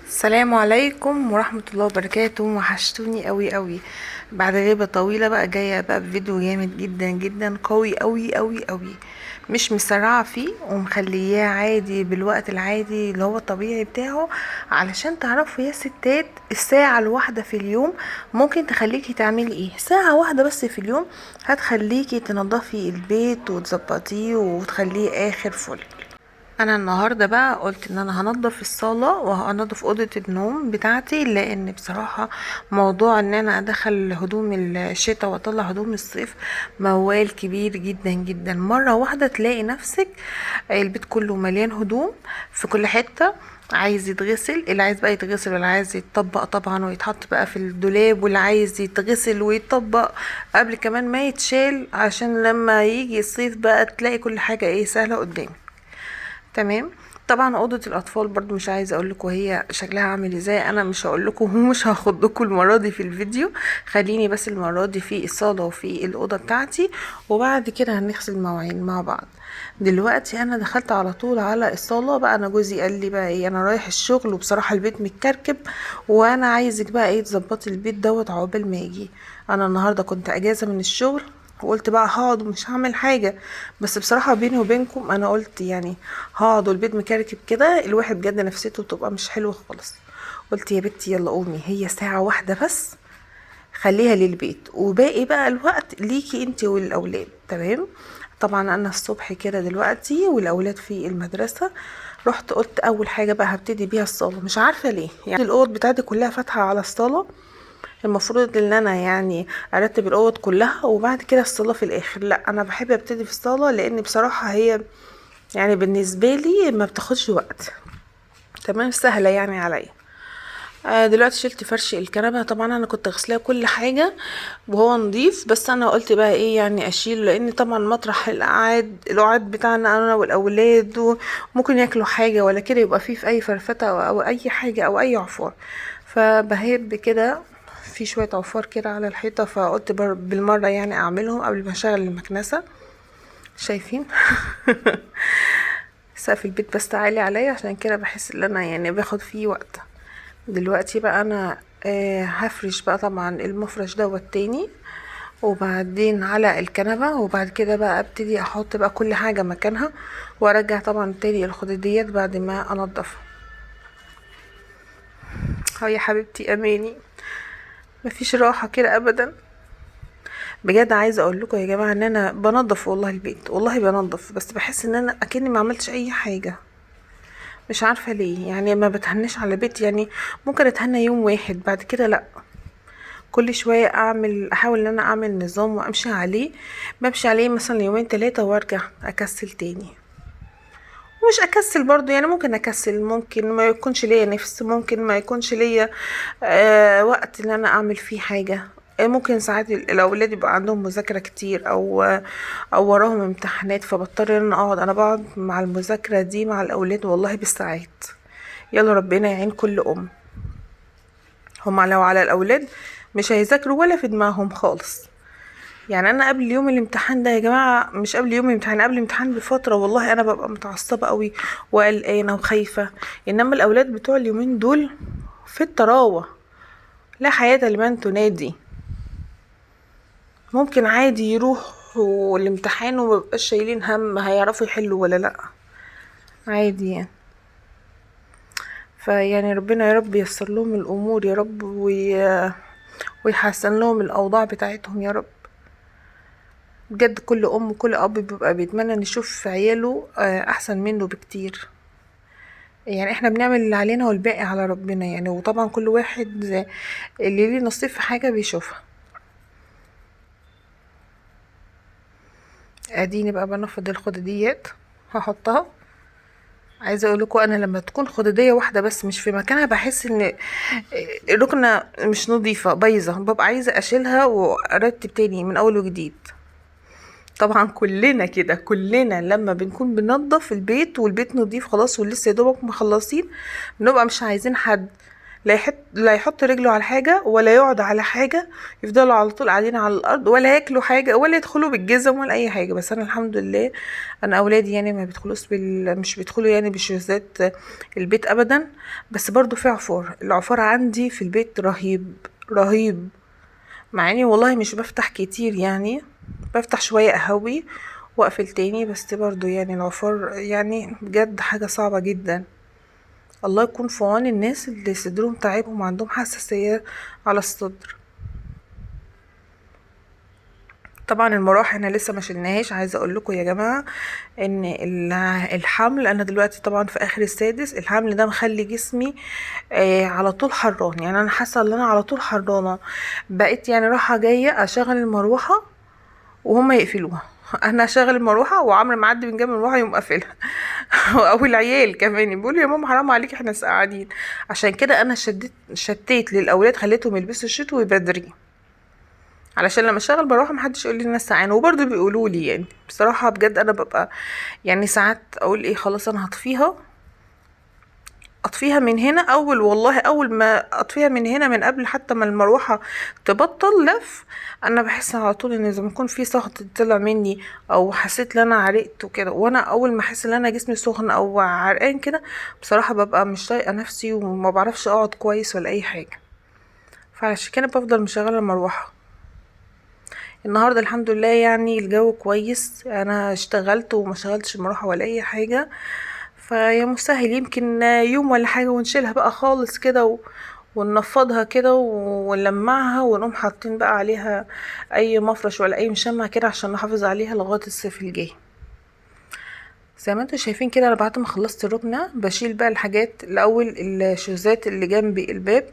السلام عليكم ورحمة الله وبركاته. وحشتوني قوي قوي بعد غيبة طويلة. بقى جاية بقى بفيديو جامد جدا جدا قوي قوي قوي قوي، مش مسرعة فيه ومخلياه عادي بالوقت العادي اللي هو الطبيعي بتاعه، علشان تعرفوا يا ستات الساعة الواحدة في اليوم ممكن تخليكي تعملي ايه. ساعة واحدة بس في اليوم هتخليكي تنظفي البيت وتظبطيه وتخليه اخر فل. انا النهارده بقى قلت ان انا هنضف الصاله وهنضف اوضه النوم بتاعتي، لان بصراحه موضوع ان انا ادخل هدوم الشتاء واطلع هدوم الصيف موال كبير جدا جدا. مره واحده تلاقي نفسك البيت كله مليان هدوم في كل حته، عايز يتغسل، اللي عايز بقى يتغسل واللي عايز يتطبق طبعا ويتحط بقى في الدولاب، واللي عايز يتغسل ويتطبق قبل كمان ما يتشال، عشان لما يجي الصيف بقى تلاقي كل حاجه ايه سهله قدامك. تمام. طبعا اوضه الاطفال برضو مش عايزه اقول لكم هي شكلها عامل ازاي، انا مش هقول لكم ومش هاخدكم المره دي في الفيديو، خليني بس المره دي في الصاله وفي الاوضه بتاعتي، وبعد كده هنغسل المواعين مع بعض. دلوقتي انا دخلت على طول على الصاله بقى. انا جوزي قال لي بقى ايه، انا رايح الشغل وبصراحه البيت متكركب وانا عايزك بقى ايه تظبطي البيت دوت عقبال ما يجي. انا النهارده كنت اجازه من الشغل وقلت بقى هقعد ومش هعمل حاجة، بس بصراحة بيني وبينكم انا قلت يعني هقعد والبيت مكركب كده الواحد بجد نفسيته تبقى مش حلوة خالص. قلت يا بنتي يلا قومي، هي ساعة واحدة بس خليها للبيت وباقي بقى الوقت ليكي انتي والاولاد. تمام. طبعا انا الصبح كده دلوقتي والاولاد في المدرسة، رحت قلت اول حاجة بقى هبتدي بيها الصالة. مش عارفة ليه يعني الاوض بتاعتي كلها فاتحة على الصالة، المفروض ان انا يعني ارتب الاوض كلها وبعد كده الصاله في الاخر. لا انا بحب ابتدي في الصاله لان بصراحه هي يعني بالنسبه لي ما بتاخدش وقت، تمام، سهله يعني عليا. دلوقتي شلت فرش الكنبه، طبعا انا كنت غسلاه كل حاجه وهو نظيف، بس انا قلت بقى ايه يعني اشيله، لان طبعا مطرح القعاد بتاعنا انا والاولاد وممكن ياكلوا حاجه ولا كده يبقى فيه في اي فرفته أو اي حاجه او اي عفار، فبهب كده في شويه عفار كده على الحيطه، فقلت بالمره يعني اعملهم قبل ما اشغل المكنسه. شايفين سقف البيت بس عالي عليا، عشان كده بحس ان انا يعني باخد فيه وقت. دلوقتي بقى انا هفرش بقى طبعا المفرش دوت تاني، وبعدين على الكنبة، وبعد كده بقى ابتدي احط بقى كل حاجة مكانها، وارجع طبعا تاني الخداديات بعد ما انضفها. هاي يا حبيبتي اماني، مفيش راحة كده ابدا. بجد عايزه اقول لكم يا جماعه ان انا بنضف والله البيت، والله بنضف، بس بحس ان انا اكني ما عملتش اي حاجه. مش عارفه ليه يعني ما بتهنش على بيت، يعني ممكن اتهنى يوم واحد بعد كده لا، كل شويه احاول ان انا اعمل نظام وامشي عليه. بمشي عليه مثلا يومين ثلاثه وارجع اكسل تاني. ومش اكسل برضو يعني، ممكن اكسل، ممكن ما يكونش ليا نفس، ممكن ما يكونش ليا وقت ان انا اعمل فيه حاجة. ممكن ساعات الاولاد يبقى عندهم مذاكرة كتير او وراهم امتحانات، فبضطر ان انا اقعد، انا بقعد مع المذاكرة دي مع الاولاد والله بالساعات. يلا ربنا يعين كل ام. هما لو على الاولاد مش هيذاكروا ولا في دماغهم خالص. يعني انا قبل يوم الامتحان ده يا جماعه، مش قبل يوم الامتحان، قبل الامتحان بفتره والله انا ببقى متعصبه قوي وقلقانه وخايفه. انما الاولاد بتوع اليومين دول في الطراوه، لا حياه لمن تنادي، ممكن عادي يروحوا الامتحان ومبقاش شايلين هم هيعرفوا يحلوا ولا لا، عادي يعني. فيعني ربنا يا رب ييسر لهم الامور يا رب ويحسن لهم الاوضاع بتاعتهم يا رب. بجد كل ام وكل اب بيبقى بيتمنى ان يشوف عياله احسن منه بكتير. يعني احنا بنعمل اللي علينا والباقي على ربنا يعني، وطبعا كل واحد اللي ليه نصيب في حاجة بيشوفها. اديني بقى بنفض الخداديات هحطها. عايزه اقول لكم انا لما تكون خداديه واحده بس مش في مكانها بحس ان الركنه مش نظيفه بايظه، ببقى عايزه اشيلها وارتب تاني من اول وجديد. طبعا كلنا كده، كلنا لما بنكون بننضف البيت والبيت نضيف خلاص ولسه يا دوبك مخلصين بنبقى مش عايزين حد، لا يحط رجله على حاجة ولا يقعد على حاجة، يفضلوا على طول قاعدين على الارض، ولا ياكلوا حاجة ولا يدخلوا بالجزم ولا اي حاجة. بس انا الحمد لله انا اولادي يعني ما بيدخلوش مش بيدخلوا يعني بشوزات البيت ابدا. بس برضو في عفار، العفار عندي في البيت رهيب رهيب، مع اني والله مش بفتح كتير يعني، بفتح شوية اهوي واقفل تاني، بس برضو يعني العفار يعني بجد حاجة صعبة جدا. الله يكون في عون الناس اللي صدرهم تعبهم وعندهم حساسية على الصدر. طبعا المراوح احنا لسه ما شلناهاش. عايزه اقول لكم يا جماعه ان الحمل، انا دلوقتي طبعا في اخر السادس، الحمل ده مخلي جسمي على طول حران، يعني انا حاسه ان انا على طول حرانه. بقيت يعني رايحه جايه اشغل المروحه وهم يقفلوها، انا اشغل المروحه وعمرو معدي من جنب المروحه يقوم قافلها او العيال كمان بيقولوا يا ماما حرام عليكي احنا قاعدين. عشان كده انا شتيت للاولاد، خليتهم يلبسوا الشتوي بدري علشان لما اشتغل بروح محدش يقول لي الناس سعانه. وبرضه بيقولوا لي يعني بصراحه بجد انا ببقى يعني ساعات اقول ايه خلاص انا اطفيها من هنا، والله اول ما اطفيها من هنا من قبل حتى ما المروحه تبطل لف، انا بحس على طول ان زي ما يكون في سخط طلع مني، او حسيت ان انا عرقت وكده. وانا اول ما احس ان انا جسمي سخن او عرقان كده بصراحه ببقى مش طايقه نفسي وما بعرفش اقعد كويس ولا اي حاجه، فعشان كده بفضل مشغله المروحه. النهارده الحمد لله يعني الجو كويس، انا اشتغلت وما شغلتش المروحه ولا اي حاجه، فيا مسهل يمكن يوم ولا حاجه ونشيلها بقى خالص كده وننفضها كده ونلمعها ونقوم حاطين بقى عليها اي مفرش ولا اي مشمع كده عشان نحافظ عليها لغايه الصيف الجاي. زي ما انتم شايفين كده انا بعد ما خلصت الركنه بشيل بقى الحاجات الاول، الشوزات اللي جنبي الباب.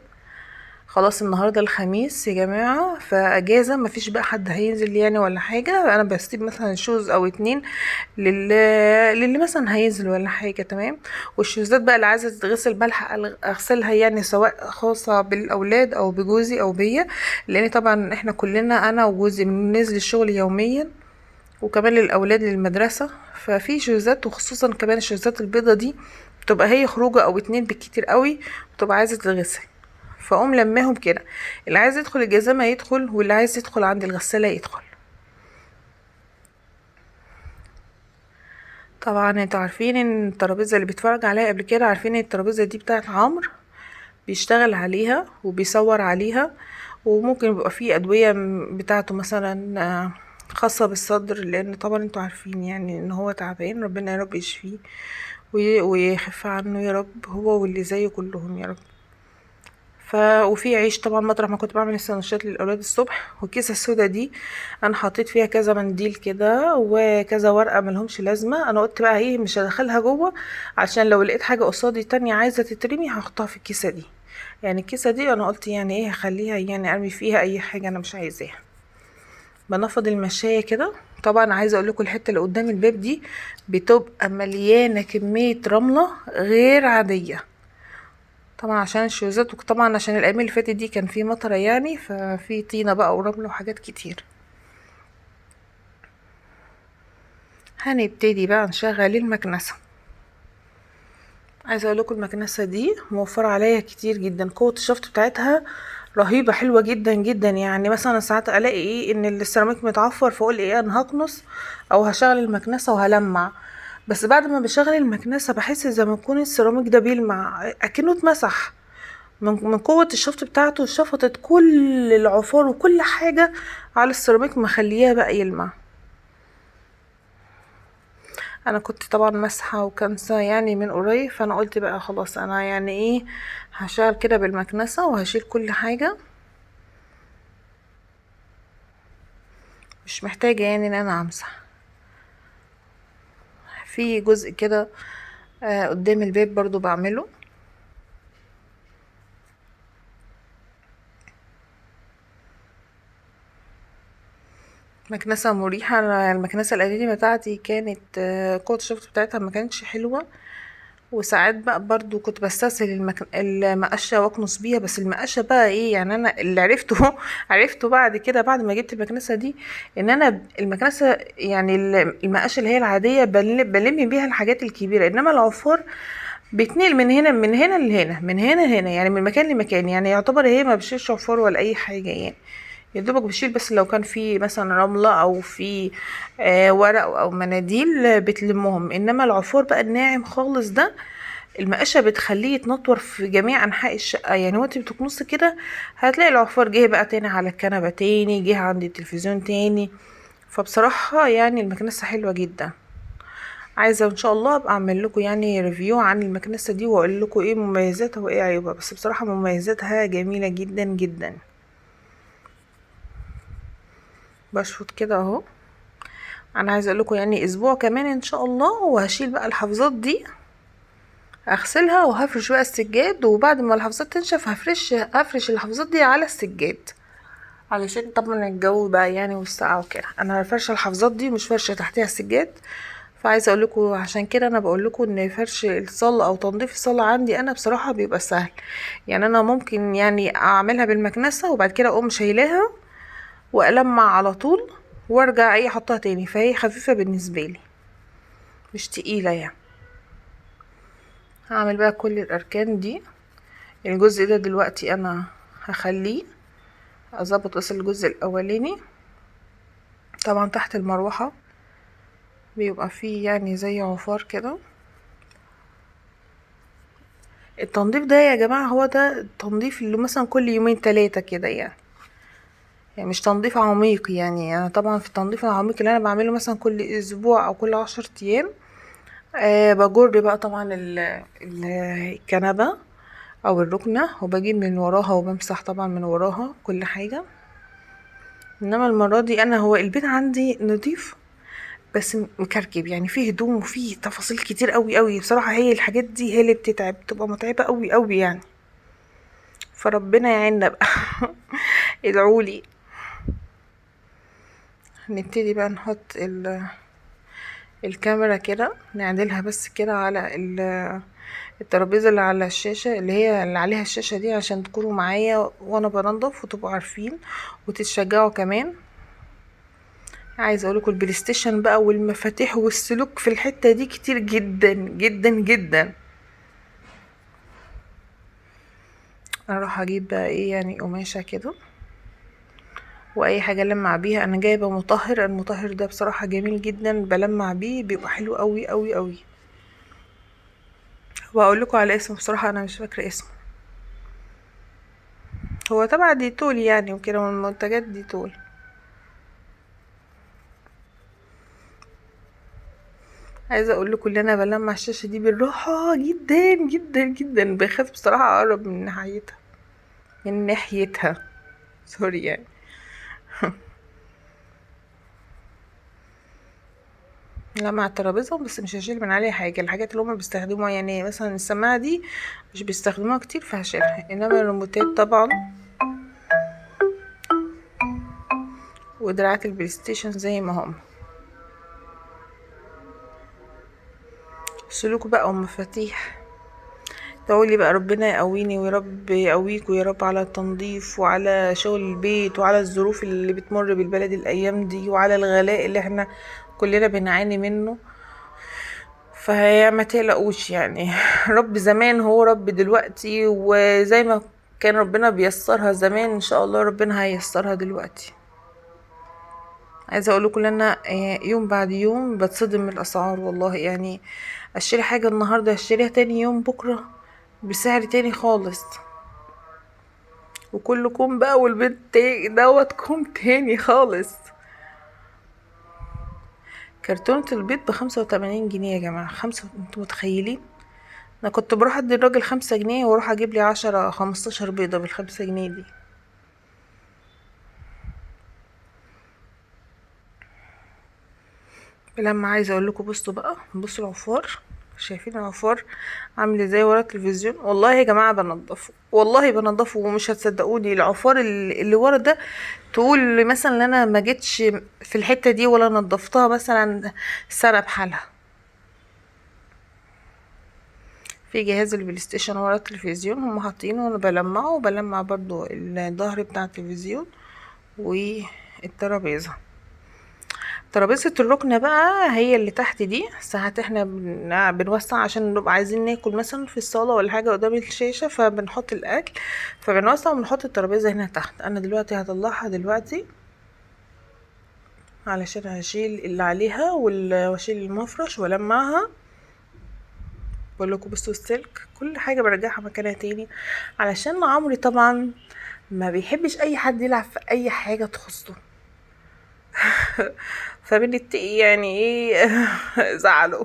خلاص النهارده الخميس يا جماعه فاجازه، مفيش بقى حد هينزل يعني ولا حاجه، انا بسيب مثلا شوز او اتنين للي مثلا هينزل ولا حاجه، تمام. والشوزات بقى اللي عايزه تتغسل بلحق اغسلها يعني، سواء خاصه بالاولاد او بجوزي او بيا، لان طبعا احنا كلنا انا وجوزي بننزل الشغل يوميا، وكمان للاولاد للمدرسه. ففي شوزات وخصوصا كمان الشوزات البيضه دي بتبقى هي خروجه او اتنين بالكتير قوي، بتبقى عايزه تتغسل، فاقوم لماهم كده، اللي عايز يدخل الجزامة يدخل واللي عايز يدخل عند الغسالة يدخل. طبعا انتوا عارفين ان الترابيزة اللي بيتفرج عليها قبل كده عارفين ان الترابيزة دي بتاعت عمرو، بيشتغل عليها وبيصور عليها، وممكن يبقى فيه ادوية بتاعته مثلا خاصة بالصدر، لان طبعا انتوا عارفين يعني ان هو تعبان، ربنا يا رب يشفيه ويخف عنه يا رب، هو واللي زيه كلهم يا رب. وفي عيش طبعا مطرح ما كنت بعمل السندوتشات للاولاد الصبح، والكيسه السودا دي انا حطيت فيها كذا منديل كده وكذا ورقه ملهمش لازمه، انا قلت بقى ايه مش هدخلها جوه عشان لو لقيت حاجه قصادي تانية عايزه تترمي هحطها في الكيسه دي. يعني الكيسه دي انا قلت يعني ايه هخليها يعني ارمي فيها اي حاجه انا مش عايزاها. بنفض المشايه كده. طبعا عايزه اقول لكم الحته اللي قدام الباب دي بتبقى مليانه كميه رمله غير عاديه، طبعا عشان الشوزات، وطبعا عشان الايام اللي فاتت دي كان في مطره يعني، ففي طينه بقى ورمل وحاجات كتير. هنبتدي بقى نشغل المكنسه. عايزه اقول لكم المكنسه دي موفره عليا كتير جدا، قوه الشفط بتاعتها رهيبه حلوه جدا جدا. يعني مثلا ساعات الاقي ايه ان السيراميك متعفر فاقول ايه انا هكنس او هشغل المكنسه وهلمع، بس بعد ما بشغل المكنسه بحس زي ما يكون السيراميك ده بيلمع اكنه اتمسح من قوة الشفط بتاعته، شفطت كل العفار وكل حاجة على السيراميك مخليها بقى يلمع. انا كنت طبعا مسحة وكنسة يعني من قريب، فانا قلت بقى خلاص انا يعني ايه هشتغل كده بالمكنسة وهشيل كل حاجة، مش محتاجة يعني ان انا امسح. في جزء كده قدام الباب برضو بعمله. مكنسة مريحة. أنا المكنسة القديمة بتاعتي كانت قوة الشفط بتاعتها ما كانتش حلوة، وساعات بقى برضو كنت بستسهل المقشة واكنس بيها، بس المقشة بقى ايه يعني انا اللي عرفته عرفته بعد كده بعد ما جبت المكنسة دي، ان انا المكنسة يعني المقشة اللي هي العادية بلم بيها الحاجات الكبيرة، انما العفار بتنقل من هنا لهنا، من هنا لهنا، يعني من مكان لمكان، يعني يعتبر هي ما بتشيلش عفار ولا اي حاجه يعني. يا دوبك بشيل بس لو كان في مثلا رمله او في ورق او مناديل بتلمهم. انما العفار بقى الناعم خالص ده المقشه بتخليه يتنطور في جميع انحاء الشقه، يعني وانت بتكنسي كده هتلاقي العفار جه بقى تاني على الكنبه، تاني جه عند التلفزيون تاني. فبصراحه يعني المكنسه حلوه جدا. عايزه ان شاء الله ابقى اعمل لكم يعني ريفيو عن المكنسه دي واقول لكم ايه مميزاتها وايه عيوبها، بس بصراحه مميزاتها جميله جدا جدا. بشفط كده اهو. انا عايزه اقول لكم يعني اسبوع كمان ان شاء الله وهشيل بقى الحفاظات دي، اغسلها وهفرش بقى السجاد، وبعد ما الحفاظات تنشف هفرش الحفاظات دي على السجاد، علشان طبعا الجو بقى يعني والسقعه وكده. انا فرشه الحفاظات دي مش فرشه تحتها السجاد. فعايزه اقول لكم عشان كده انا بقول لكم ان فرش الصاله او تنظيف الصاله عندي انا بصراحه بيبقى سهل. يعني انا ممكن يعني اعملها بالمكنسه وبعد كده اقوم شايلاها والمع على طول وارجع ايه احطها تاني، فهي خفيفه بالنسبه لي مش تقيله يعني. هعمل بقى كل الاركان دي. الجزء ده دلوقتي انا هخليه اظبط بس الجزء الاولاني. طبعا تحت المروحه بيبقى فيه يعني زي عفار كده. التنظيف ده يا جماعة هو ده التنظيف اللي مثلا كل يومين 3 كده يعني مش تنظيف عميق. يعني انا طبعا في التنظيف العميق اللي انا بعمله مثلا كل اسبوع او كل 10 ايام بجر بقى طبعا الكنبة او الركنة وبجيب من وراها وبمسح طبعا من وراها كل حاجة. انما المرة دي انا هو البيت عندي نضيف بس مكركب، يعني فيه هدوم وفيه تفاصيل كتير قوي قوي بصراحة. هي الحاجات دي هي اللي بتبقى متعبة قوي قوي يعني. فربنا يعيننا بقى ادعولي. نبتدي بقى نحط الكاميرا كده، نعدلها بس كده على الترابيزه اللي على الشاشه اللي هي اللي عليها الشاشه دي، عشان تكونوا معايا وانا بنضف وتبقوا عارفين وتتشجعوا كمان. عايزه اقولكم البلاي ستيشن بقى والمفاتيح والسلوك في الحته دي كتير جدا جدا جدا. اروح اجيب بقى ايه يعني قماشه كده واي حاجه لمع بيها. انا جايبه مطهر، المطهر ده بصراحه جميل جدا، بلمع بيه بيبقى حلو قوي قوي قوي. وهقول لكم على اسمه بصراحه انا مش فاكره اسمه. هو تبع ديتول يعني وكده، من منتجات ديتول. عايزه اقول لكم ان انا بلمع الشاشه دي بالراحه جدا جدا جدا، بخاف بصراحه اقرب من ناحيتها سوري يعني. لمع الترابيزه بس مش هشيل من عليها حاجه. الحاجات اللي هما بيستخدموها يعني مثلا السماعه دي مش بيستخدموها كتير فهشيلها، انما الريموتات طبعا ودراعات البلاي ستيشن زي ما هم. سلوك بقى ومفاتيح. تقولي بقى ربنا يقويني ويا رب يقويكوا يا رب على التنظيف وعلى شغل البيت وعلى الظروف اللي بتمر بالبلد الايام دي وعلى الغلاء اللي احنا كلنا بنعاني منه. فهي ما تقلقوش يعني رب زمان هو رب دلوقتي، وزي ما كان ربنا بيسرها زمان ان شاء الله ربنا هيسرها دلوقتي. عايزه اقول لكم ان انا يوم بعد يوم بتصدم من الاسعار والله. يعني اشتري حاجه النهارده اشتريها تاني يوم بكره بسعر تاني خالص. وكل كوم بقى والبيت دوت كوم تاني خالص. كرتونة البيض ب85 جنيه يا جماعة. انتوا متخيلين؟ انا كنت بروح ادي الراجل 5 جنيه واروح اجيب لي 10 15 بيضة بال5 جنيه دي. لما عايزه اقول لكم بصوا بقى، بصوا العفار. شايفين العفار عامل ازاي ورا التلفزيون؟ والله يا جماعه بنضفه، والله بنضفه ومش هتصدقوني. العفار اللي ورا ده تقول مثلا ان انا ما جيتش في الحته دي ولا نضفتها مثلا سنه بحالها. في جهاز البلاي ستيشن ورا التلفزيون هم حاطينه وانا بلمعه، وبلمع برضو الظهر بتاع التلفزيون والترابيزه. ترابيزة الركنة بقى هي اللي تحت دي. ساعات احنا بنوسع عشان نبقى عايزين ناكل مثلا في الصالة ولا حاجة قدام الشاشة، فبنحط الأكل، فبنوسع وبنحط الترابيزة هنا تحت. أنا دلوقتي هطلعها دلوقتي علشان هشيل اللي عليها واشيل المفرش والمعها. بقول لكم بصوا السلك، كل حاجة برجعها مكانها تاني، علشان عمري طبعا ما بيحبش اي حد يلعب في اي حاجة تخصه. فبنتقي يعني ايه زعلوا.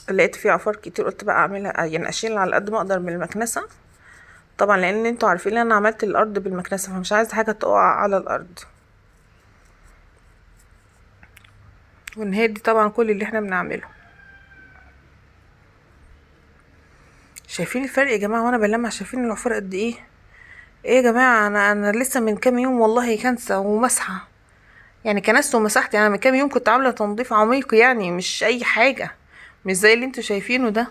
لقيت فيه عفار كتير، قلت بقى اعملها يعني اشيل على قد ما اقدر من المكنسة طبعا، لان انتوا عارفين ان انا عملت الارض بالمكنسة، فمش عايزة حاجة تقع على الارض. ونهدي طبعا كل اللي احنا بنعمله. شايفين الفرق يا جماعة وانا بلمع؟ شايفين العفار قد ايه؟ ايه يا جماعة، انا لسه من كام يوم والله كنسة ومسحة، يعني كنست ومسحت. يعني من كام يوم كنت عاملة تنظيف عميق، يعني مش اي حاجة، مش زي اللي انتوا شايفينه ده.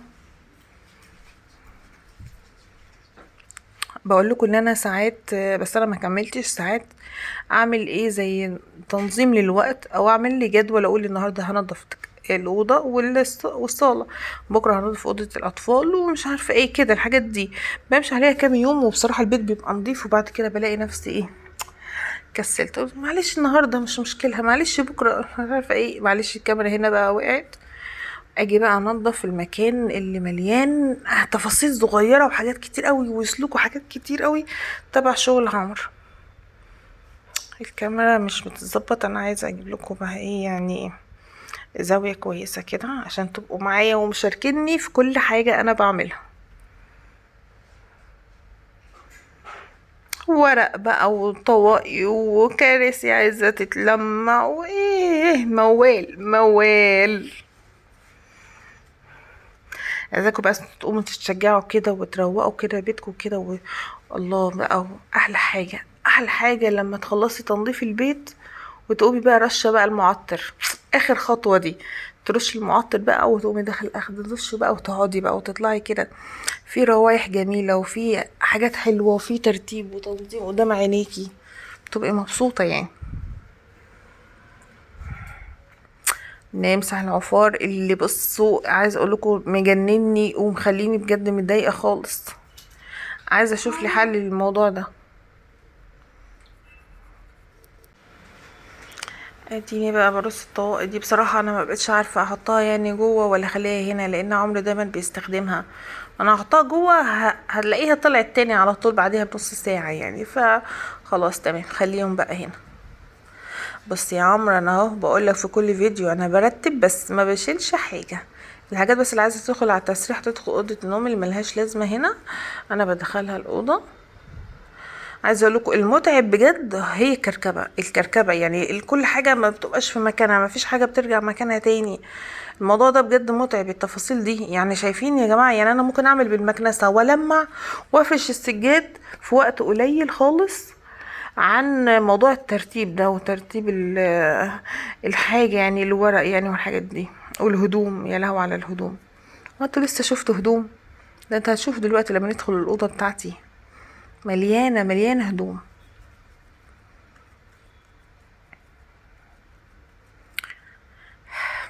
بقول لكم ان انا ساعات، بس انا ما كملتش ساعات، اعمل ايه زي تنظيم للوقت، او اعمل لي جدول اقول النهارده هنضف الاوضه والصاله، بكره هنضف اوضه الاطفال، ومش عارفه ايه كده. الحاجات دي بمشي عليها كام يوم، وبصراحه البيت بيبقى نظيف، وبعد كده بلاقي نفسي ايه، كسلت. قلت معلش النهارده مش مشكله، معلش بكره، مش عارفه ايه، معلش الكاميرا هنا بقى وقعت. اجي بقى انضف المكان اللي مليان تفاصيل صغيره وحاجات كتير قوي وسلوك وحاجات كتير قوي تبع شغل عمر. الكاميرا مش متظبط، انا عايزه اجيب لكم بقى ايه يعني زاويه كويسه كده عشان تبقوا معايا ومشاركيني في كل حاجه انا بعملها. ورق بقى وطواقي وكراسي عايزه تتلمع، وايه موال موال. عايزاكم بس تقوموا تتشجعوا كده وتروقوا كده بيتكم كده الله بقى. احلى حاجه، احلى حاجه لما تخلصي تنظيف البيت وتقومي بقى رشه بقى المعطر، اخر خطوه دي، ترشي المعطر بقى وتقومي داخل اخد دش بقى وتقعدي بقى وتطلعي كده في روايح جميله وفي حاجات حلوه وفي ترتيب وتنظيم قدام عينيكي، تبقي مبسوطه يعني. نمسح العفار اللي بصوا عايز اقول لكم مجنني ومخليني بجد متضايقه خالص، عايزه اشوف لي حل للموضوع ده. اديني بقى برص الطواقي دي. بصراحه انا ما بقتش عارفه احطها يعني جوه ولا اخليها هنا، لان عمرو دايما بيستخدمها. انا هحطها جوه هتلاقيها طلعت تاني على طول بعدها بنص ساعه يعني، فخلاص تمام خليهم بقى هنا. بص يا عمرو، انا اهو بقولك في كل فيديو انا برتب بس ما بشيلش حاجه. الحاجات بس اللي عايزه تدخل على التسريح تدخل اوضه النوم، اللي ملهاش لازمه هنا انا بدخلها الاوضه. عايزه اقول لكم المتعب بجد هي الكركبه يعني كل حاجه ما بتبقاش في مكانها، ما فيش حاجه بترجع مكانها تاني. الموضوع ده بجد متعب، التفاصيل دي يعني. شايفين يا جماعه، يعني انا ممكن اعمل بالمكنسه والمع وافرش السجاد في وقت قليل خالص، عن موضوع الترتيب ده وترتيب الحاجه يعني الورق يعني والحاجات دي والهدوم. يا لهو على الهدوم، وانتوا لسه شفتوا هدوم؟ ده انت هتشوف دلوقتي لما ندخل الاوضه بتاعتي مليانه مليانه هدوم.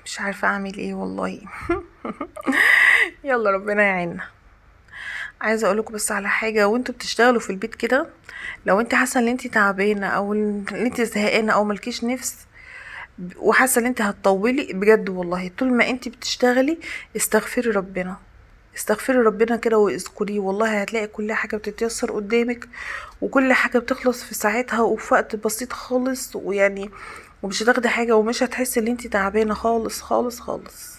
مش عارفه اعمل ايه والله. يلا ربنا يعيننا. عايزه اقول لكم بس على حاجه، وانتوا بتشتغلوا في البيت كده، لو انت حاسه ان انت تعبانه او ان انت زهقانه او ملكيش نفس وحاسه ان انت هتطولي، بجد والله طول ما انت بتشتغلي استغفري ربنا، استغفري ربنا كده واذكريه، والله هتلاقي كل حاجه بتتيسر قدامك، وكل حاجه بتخلص في ساعتها وفي وقت بسيط خالص، ويعني ومش هتاخدي حاجه ومش هتحسي ان انت تعبانه خالص خالص خالص.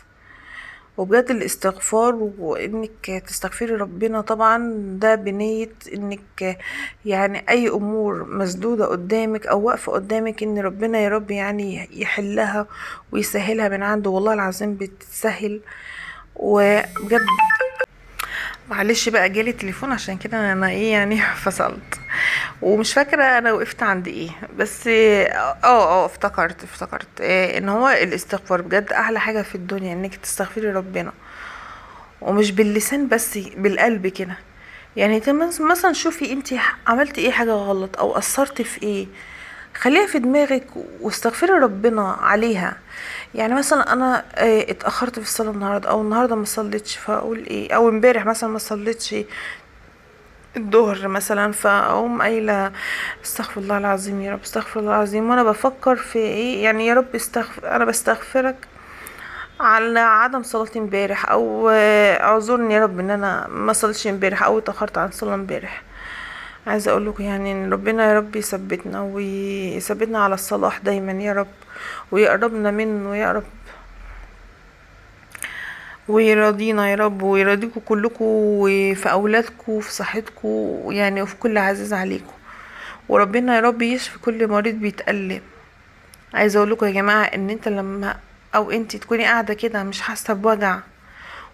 وبجد الاستغفار وانك تستغفري ربنا طبعا ده بنية انك يعني اي امور مسدودة قدامك او واقفة قدامك ان ربنا يا رب يعني يحلها ويسهلها من عنده، والله العظيم بتسهل. وبجد معلش بقى جالي تليفون عشان كده انا ايه يعني فصلت ومش فاكرة انا وقفت عند ايه، بس افتكرت ان هو الاستغفار بجد احلى حاجة في الدنيا، انك تستغفري ربنا ومش باللسان بس بالقلب كده. يعني مثلا شوفي انت عملتي ايه حاجة غلط او قصرتي في ايه، خليها في دماغك واستغفري ربنا عليها. يعني مثلا انا اتاخرت في الصلاه النهارده، او النهارده ما صليتش، فاقول ايه، او امبارح مثلا ما صليتش الظهر مثلا، فاقوم قايله استغفر الله العظيم يا رب، استغفر الله العظيم، وانا بفكر في ايه، يعني يا رب انا بستغفرك على عدم صلاتي امبارح، او اعذرني يا رب ان انا ما صليتش امبارح او اتاخرت عن صلاه امبارح. عايزه اقول لكم يعني ان ربنا يا رب يثبتنا ويثبتنا على الصلاح دايما يا رب، ويقربنا منه يا رب، ويرضينا يا رب، ويرضيكم كلكم، وفي اولادكم وفي صحتكم يعني، وفي كل عزيز عليكم. وربنا يا رب يشفي كل مريض بيتألم. عايزه اقول لكم يا جماعه ان انت لما او انت تكوني قاعده كده مش حاسه بوجع،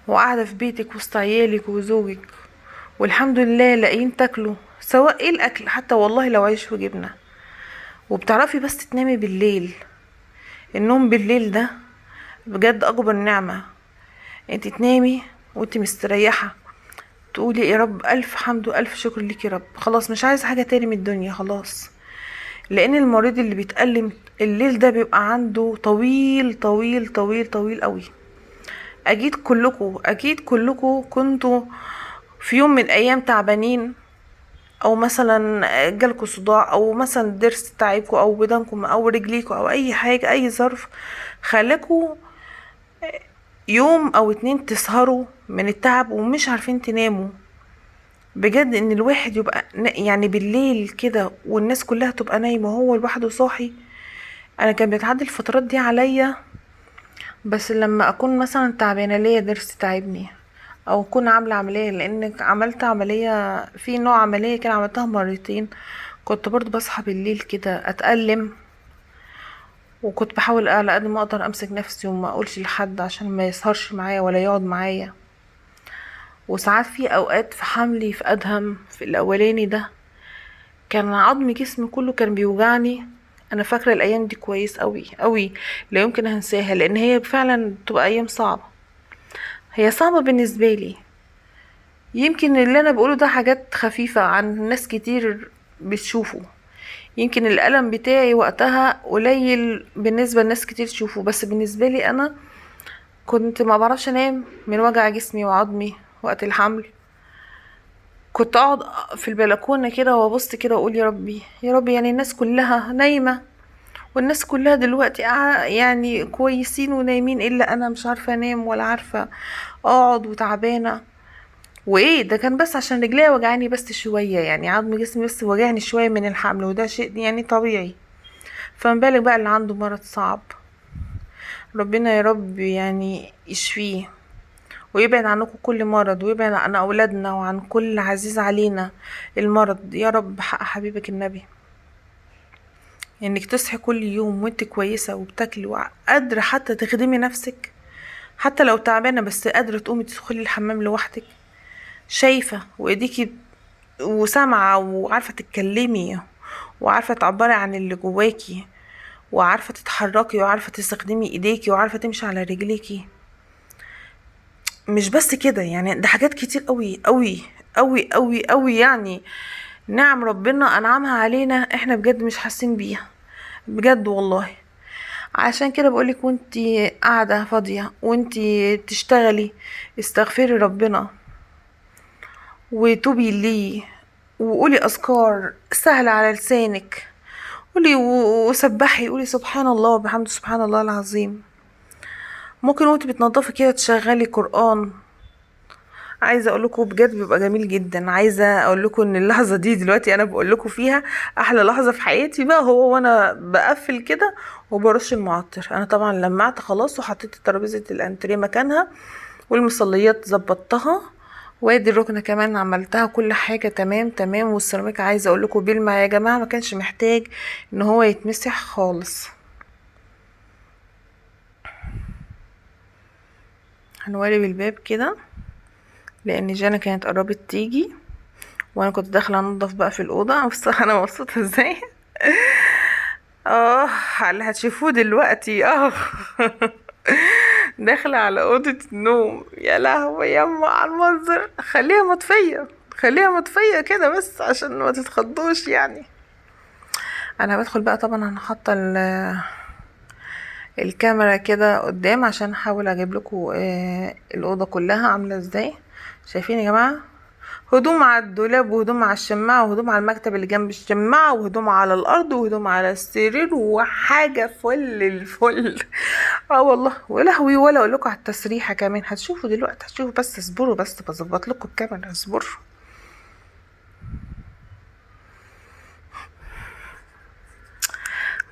وقاعده في بيتك وسط عيالك وزوجك، والحمد لله لاقيين تاكلوا، سواء ايه الاكل حتى والله لو عيش وجبنه، وبتعرفي بس تنامي بالليل. النوم بالليل ده بجد اكبر نعمه. انت تنامي وانت مستريحه، تقولي يا رب الف حمد والف شكر ليك يا رب، خلاص مش عايزه حاجه تاني من الدنيا خلاص. لان المريض اللي بيتألم الليل ده بيبقى عنده طويل طويل طويل طويل قوي. اكيد كلكم كنتوا في يوم من الايام تعبانين، او مثلا جالكوا صداع، او مثلا ضرس تعبكوا، او بدنكم، او رجليكوا، او اي حاجه، اي ظرف خلاكوا يوم او اتنين تسهروا من التعب ومش عارفين تناموا. بجد ان الواحد يبقى يعني بالليل كده والناس كلها تبقى نايمه وهو لوحده صاحي. انا كان بيتعدي الفترات دي عليا، بس لما اكون مثلا تعبانه ليا ضرس تعبني، او اكون عامله عمليه، لان عملت عمليه في نوع عمليه كده عملتها مرتين، كنت برضو بصحى بالليل كده اتألم، وكنت بحاول على قد ما اقدر امسك نفسي وما اقولش لحد عشان ما يسهرش معايا ولا يقعد معايا. وساعات في اوقات في حملي في ادهم في الاولاني ده كان عظم جسمي كله كان بيوجعني. انا فاكره الايام دي كويس قوي قوي، لا يمكن هنساها، لان هي فعلا بتبقى ايام صعبه. هي صعبه بالنسبه لي، يمكن اللي انا بقوله ده حاجات خفيفه عن ناس كتير بتشوفه، يمكن الألم بتاعي وقتها قليل بالنسبة لناس كتير تشوفه، بس بالنسبة لي أنا كنت ما بعرفش انام من وجع جسمي وعظمي وقت الحمل. كنت اقعد في البلكونه كده وابص كده واقول يا ربي يا ربي، يعني الناس كلها نايمه، والناس كلها دلوقتي يعني كويسين ونايمين، الا انا مش عارفه انام ولا عارفه اقعد وتعبانه. وايه ده كان بس عشان رجليا وجعاني بس شويه، يعني عظم جسمي بس وجعني شويه من الحمل، وده شيء يعني طبيعي. فما بالك بقى اللي عنده مرض صعب. ربنا يا رب يعني يشفيه، ويبعد عنكم كل مرض، ويبعد عن اولادنا وعن كل عزيز علينا المرض يا رب، بحق حبيبك النبي. انك تصحي كل يوم وانت كويسة وبتاكلي وقادرة حتى تخدمي نفسك، حتى لو تعبانة بس قادرة تقومي تدخلي الحمام لوحدك، شايفة وايديكي وسامعة وعارفة تتكلمي، وعارفة تعبري عن اللي جواكي، وعارفة تتحركي، وعارفة تستخدمي ايديكي، وعارفة تمشي على رجليكي. مش بس كده، يعني ده حاجات كتير قوي قوي قوي قوي قوي، يعني نعم ربنا انعمها علينا احنا بجد مش حاسين بيها، بجد والله. عشان كده بقولك وانتي قاعدة فاضية وانتي تشتغلي، استغفري ربنا وتوبي ليه، وقولي اذكار سهلة على لسانك، قولي وسبحي، قولي سبحان الله وبحمده سبحان الله العظيم. ممكن وانتي بتنضفي كده تشغلي قرآن. عايزه اقول لكم بجد بيبقى جميل جدا. عايزه اقول لكم ان اللحظه دي دلوقتي انا بقول لكم فيها احلى لحظه في حياتي بقى، هو وانا بقفل كده وبرش المعطر. انا طبعا لمعت خلاص وحطيت ترابيزه الانتريه مكانها، والمصليات ظبطتها، وادي الركنه كمان عملتها، كل حاجه تمام تمام. والسيراميك عايزه اقول لكم بيلمع يا جماعه، ما كانش محتاج ان هو يتمسح خالص. هنوالي الباب كده لان جانا كانت قربت تيجي، وانا كنت داخله انضف بقى في الاوضه. بس انا مبسوطه ازاي اه على اللي هتشوفوه دلوقتي. داخله على اوضه النوم، يا لهوي يما على المنظر. خليها مطفيه، خليها مطفيه كده بس عشان ما تتخضوش يعني. انا بدخل بقى طبعا، انا حاطه الكاميرا كده قدام عشان احاول اجيب لكم الاوضه كلها عامله ازاي. شايفين يا جماعه؟ هدوم على الدولاب، وهدوم على الشماعه، وهدوم على المكتب اللي جنب الشماعه، وهدوم على الارض، وهدوم على السرير، وحاجه فل الفل. اه والله، ولهوي، ولا اقول لكم على التسريحه كمان. هتشوفوا دلوقتي، هتشوفوا، بس اصبروا، بس بظبط لكم الكاميرا، اصبروا.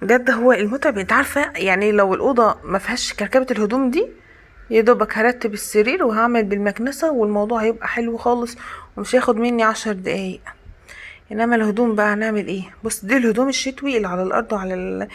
بجد هو المتعب، انت عارفه يعني لو الاوضه ما فيهاش كركبه الهدوم دي، يا دوبك هرتب السرير وهعمل بالمكنسه والموضوع هيبقى حلو خالص، ومش هياخد مني 10 دقايق. انما الهدوم بقى هنعمل ايه؟ بص، دي الهدوم الشتوي اللي على الارض وعلى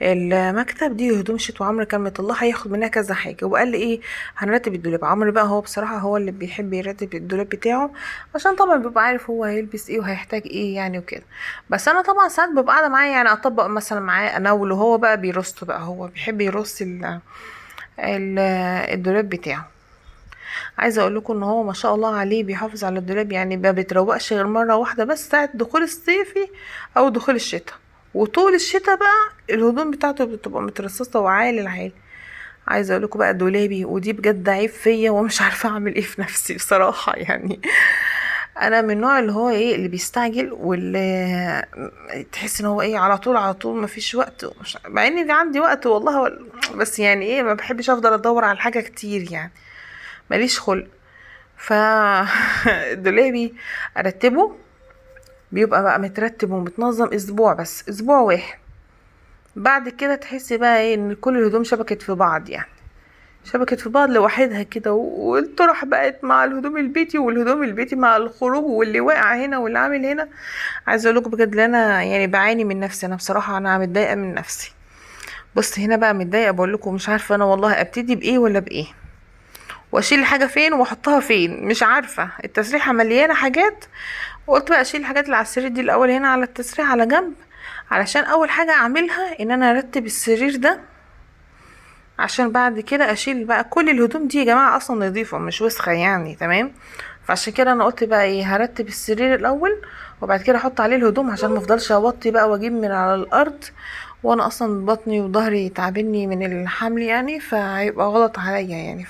المكتب، دي هدوم الشتوي. عمرو كان مطلعها هياخد منها كذا حاجه، وقال لي ايه، هنرتب الدولاب. عمرو بقى هو بصراحه هو اللي بيحب يرتب الدولاب بتاعه، عشان طبعا بيبقى عارف هو هيلبس ايه وهيحتاج ايه يعني وكده. بس انا طبعا ساعات ببقى قاعده معاه، يعني اطبق مثلا معاه اناول، وهو بقى بيرص، بقى هو بيحب يرص ال- الدولاب بتاعه. عايزه اقول لكم ان هو ما شاء الله عليه بيحافظ على الدولاب، يعني ما بيتروقش غير مره واحده بس، ساعه دخول الصيفي او دخول الشتاء. وطول الشتاء بقى الهدوم بتاعته بتبقى مترصصه وعالي العالي. عايزه اقول لكم بقى دولابي، ودي بجد عيب فيا ومش عارفه اعمل ايه في نفسي بصراحه يعني. انا من النوع اللي هو ايه، اللي بيستعجل، واللي تحس ان هو ايه، على طول على طول، مفيش وقت. مع ان عندي وقت والله، بس يعني ايه، ما بحبش افضل ادور على حاجه كتير يعني، ماليش خلق. ف دولابي ارتبه، بيبقى بقى مترتب ومتنظم اسبوع، بس اسبوع واحد. بعد كده تحسي بقى ايه، ان كل الهدوم شبكت في بعض يعني، شبكت في بعض لوحدها كده، والطرح بقت مع الهدوم البيتي، والهدوم البيتي مع الخروج، واللي واقع هنا واللي عامل هنا. عايزه اقول لكم بجد ان انا يعني بعاني من نفسي، انا بصراحه انا متضايقه من نفسي. بص هنا بقى متضايقه، بقول لكم مش عارفه انا والله ابتدي بايه ولا بايه، واشيل الحاجه فين واحطها فين، مش عارفه. التسريحه مليانه حاجات، وقلت بقى اشيل الحاجات اللي على السرير دي الاول هنا على التسريح على جنب، علشان اول حاجه اعملها ان انا ارتب السرير ده، عشان بعد كده اشيل بقى كل الهدوم دي. يا جماعه اصلا نظيفه مش وسخه يعني، تمام. فعشان كده انا قلت بقى ايه، هرتب السرير الاول، وبعد كده احط عليه الهدوم، عشان ما افضلش اوطي بقى واجيب من على الارض، وانا اصلا بطني وظهري تعبني من الحمل يعني، فهيبقى غلط عليا يعني.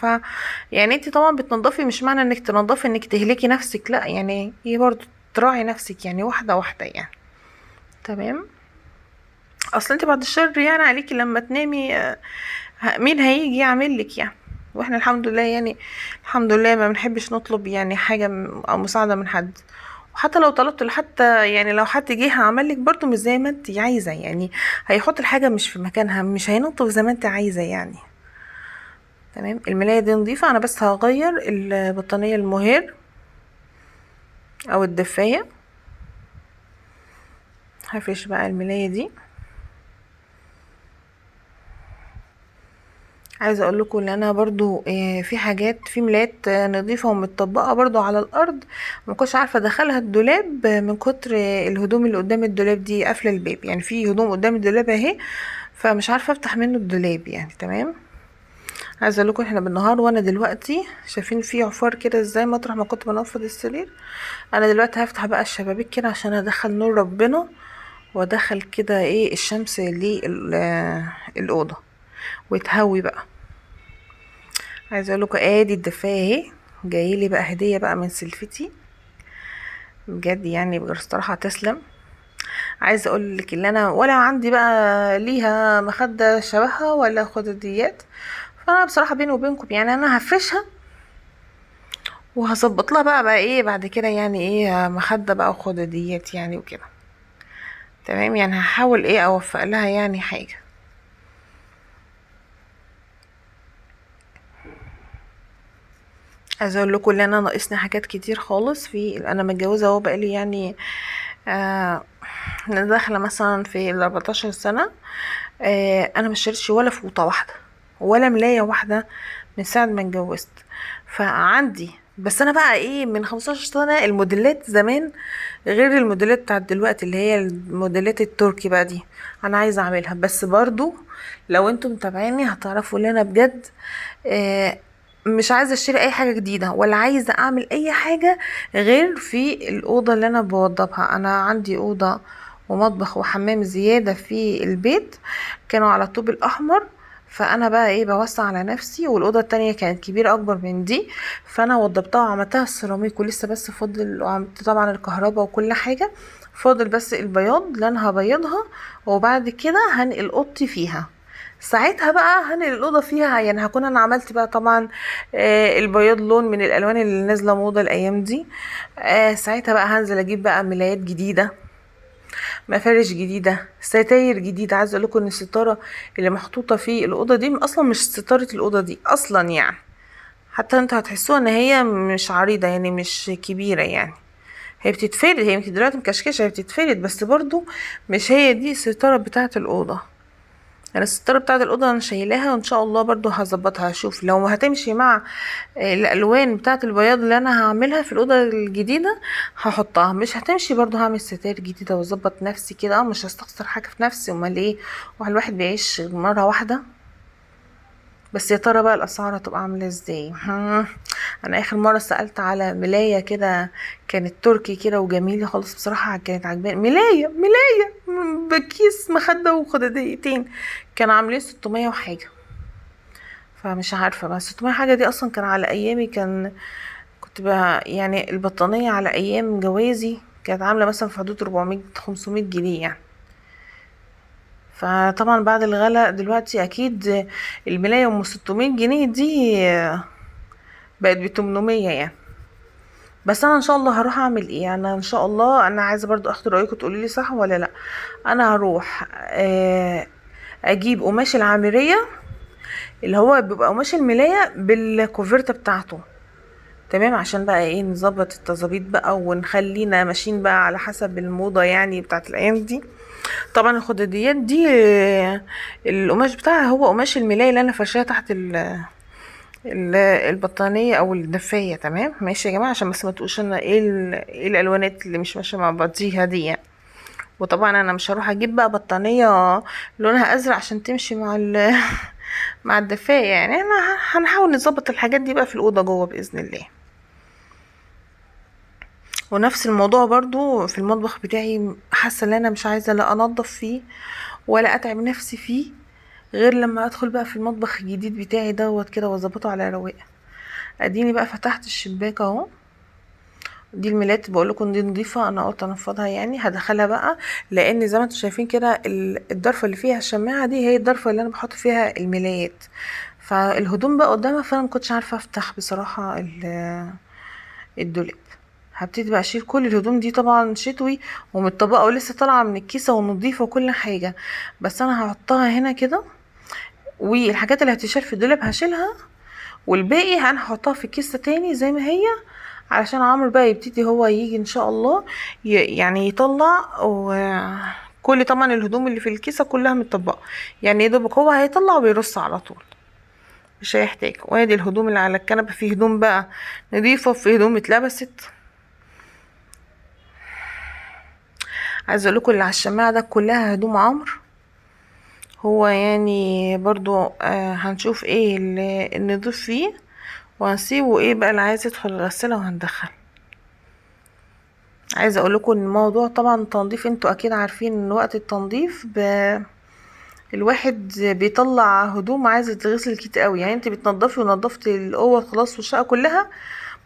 يعني انت طبعا بتنضفي، مش معنى انك تنضفي انك تهلكي نفسك، لا يعني هي برضو تراعي نفسك يعني، واحده واحده يعني. تمام. اصل انت بعد الشر يعني عليكي لما تنامي، مين هيجي يعمل لك يعني؟ واحنا الحمد لله يعني، الحمد لله ما بنحبش نطلب يعني حاجه او مساعده من حد. وحتى لو طلبت، حتى يعني لو حد جه هعمل لك برضو مش زي ما انت عايزه يعني، هيحط الحاجه مش في مكانها، مش هينظف زي ما انت عايزه يعني. تمام. الملايه دي نظيفه، انا بس هغير البطانيه المهر او الدفايه. هفرش بقى الملايه دي. عايزه اقول لكم ان انا برضو في حاجات، في ملايات نظيفه ومتطبقه برضو على الارض، ما كنتش عارفه ادخلها الدولاب من كتر الهدوم اللي قدام الدولاب دي قافله الباب يعني، في هدوم قدام الدولاب اهي، فمش عارفه افتح منه الدولاب يعني. تمام. عايزه اقول لكم احنا بالنهار، وانا دلوقتي شايفين في عفار كده ازاي مطرح ما كنت بنفض السرير. انا دلوقتي هفتح بقى الشبابيك كده عشان ادخل نور ربنا، وادخل كده ايه الشمس للاوضه، وتهوي بقى. عايزه اقول لكم ادي الدفايه اهي، جايلي بقى هديه بقى من سلفتي، بجد يعني بصراحه تسلم. عايزه اقول لك ان انا ولا عندي بقى ليها مخده شبهها ولا خدديات، فانا بصراحه بيني وبينكم يعني انا هفرشها، وهظبط لها بقى ايه بعد كده يعني، ايه مخده بقى وخدديات يعني وكده. تمام. يعني هحاول ايه اوفق لها يعني حاجه. عايزه اقول لكم ان انا ناقصني حاجات كتير خالص، في انا متجوزه اهو بقالي يعني آه انا داخله مثلا في ال 14 سنه. انا ما اشتريتش ولا فوطه واحده ولا ملايه واحده من ساعه ما اتجوزت. فعندي، بس انا بقى ايه، من 15 سنه الموديلات زمان غير الموديلات بتاعت دلوقتي، اللي هي الموديلات التركي بقى دي، انا عايزه اعملها. بس برضو لو انتم متابعيني هتعرفوا ان انا بجد آه مش عايزه اشتري اي حاجه جديده، ولا عايزه اعمل اي حاجه غير في الاوضه اللي انا بوضبها. انا عندي اوضه ومطبخ وحمام زيادة في البيت، كانوا على الطوب الاحمر. فانا بقى ايه بوسع على نفسي، والاوضه التانية كانت كبيره اكبر من دي، فانا وضبتها وعملتها السيراميك، ولسه بس فاضل، وعملت طبعا الكهرباء وكل حاجه، فاضل بس البياض اللي انا هبيضها، وبعد كده هنقل اوضتي فيها. ساعتها بقى هنقل الاوضه فيها، يعني هكون انا عملت بقى طبعا البياض لون من الالوان اللي نازله موضه الايام دي. ساعتها بقى هنزل اجيب بقى ملايات جديده، مفارش جديده، ستاير جديده. عايزه اقول لكم ان الستاره اللي محطوطه في الاوضه دي اصلا مش ستاره الاوضه دي اصلا يعني، حتى انتوا هتحسوها ان هي مش عريضه يعني، مش كبيره يعني، هي بتتفرد، هي يمكن دلوقتي مكشكشه، هي بتتفرد بس برضو مش هي دي الستاره بتاعه الاوضه. يعني الستاره بتاعه الاوضه انا شايلاها، وان شاء الله برضو هظبطها، هشوف لو هتمشي مع الالوان بتاعه البياض اللي انا هعملها في الاوضه الجديده هحطها، مش هتمشي برضو هعمل ستاير جديده واظبط نفسي كده. مش هستخسر حاجه في نفسي، امال ايه، الواحد بيعيش مره واحده. بس يا ترى بقى الاسعار هتبقى عامله ازاي؟ انا اخر مره سالت على ملايه كده، كانت تركي كده وجميله خالص بصراحه، كانت عجباني، ملايه بكيس مخده وخداديتين، كانوا عاملين 600 وحاجه. فمش عارفه بس 600 حاجه دي اصلا كان على ايامي، كنت بقى يعني البطانيه على ايام جوازي كانت عامله مثلا في حدود 400 500 جنيه يعني. فطبعا بعد الغلاء دلوقتي اكيد الملايه ام 600 جنيه دي بقت ب800 يعني. بس انا ان شاء الله هروح اعمل ايه، انا ان شاء الله انا عايزه برضو اخد رايكم تقولوا لي صح ولا لا. انا هروح اجيب قماش العامريه، اللي هو بيبقى قماش الملايه بالكوفرته بتاعته، تمام، عشان بقى ايه نظبط التظابيط بقى ونخلينا ماشيين بقى على حسب الموضه يعني بتاعت الايام دي. طبعا الخداديات دي القماش بتاعها هو قماش الملايه اللي انا فرشاها تحت البطانية او الدفاية، تمام ماشي يا جماعة، عشان بس ما تقولش ان ايه ايه الالوانات اللي مش ماشية مع بعضيها دي يعني. وطبعا انا مش هروح اجيب بقى بطانية لونها ازرق عشان تمشي مع مع الدفاية يعني. انا هنحاول نظبط الحاجات دي بقى في الاوضة جوه باذن الله. ونفس الموضوع برضو في المطبخ بتاعي، حاسة ان انا مش عايزة لا انضف فيه ولا اتعب نفسي فيه، غير لما ادخل بقى في المطبخ الجديد بتاعي دوت كده واظبطه على رواقه. اديني بقى فتحت الشباك اهو، دي الملايات بقول لكم دي نضيفه، انا قلت انفضها يعني، هدخلها بقى، لان زي ما انتم شايفين كده الضرفه اللي فيها الشماعه دي هي الضرفه اللي انا بحط فيها الملايات. فالهدوم بقى قدامها، فانا ما كنتش عارفه افتح بصراحه الدولاب. هبتدي بقى اشيل كل الهدوم دي، طبعا شتوي ومتطبقه ولسه طالعه من الكيسه ونضيفه وكل حاجه، بس انا هحطها هنا كده، والحاجات اللي هتشال في الدولاب هشيلها، والباقي هنحطها في كيسة تاني زي ما هي، علشان عمرو بقى يبتدي هو يجي ان شاء الله يعني يطلع، وكل طبعا الهدوم اللي في الكيسة كلها متطبقة، يعني يا دوبك هو هيطلع ويرص على طول، مش هيحتاج. وادي الهدوم اللي على الكنبة، في هدوم بقى نضيفة وفي هدوم اتلبست. عايزه اقول لكم اللي على الشماعة ده كلها هدوم عمرو، هو يعني برضو هنشوف ايه اللي نضيف فيه وهنسيبه، ايه بقى اللي عايز يدخل الغسالة وهندخل. عايزه اقول لكم ان الموضوع طبعا التنظيف، انتوا اكيد عارفين ان وقت التنظيف الواحد بيطلع هدوم عايزه تتغسل كتير قوي، يعني انت بتنضفي ونضفتي الاوض خلاص والشقه كلها،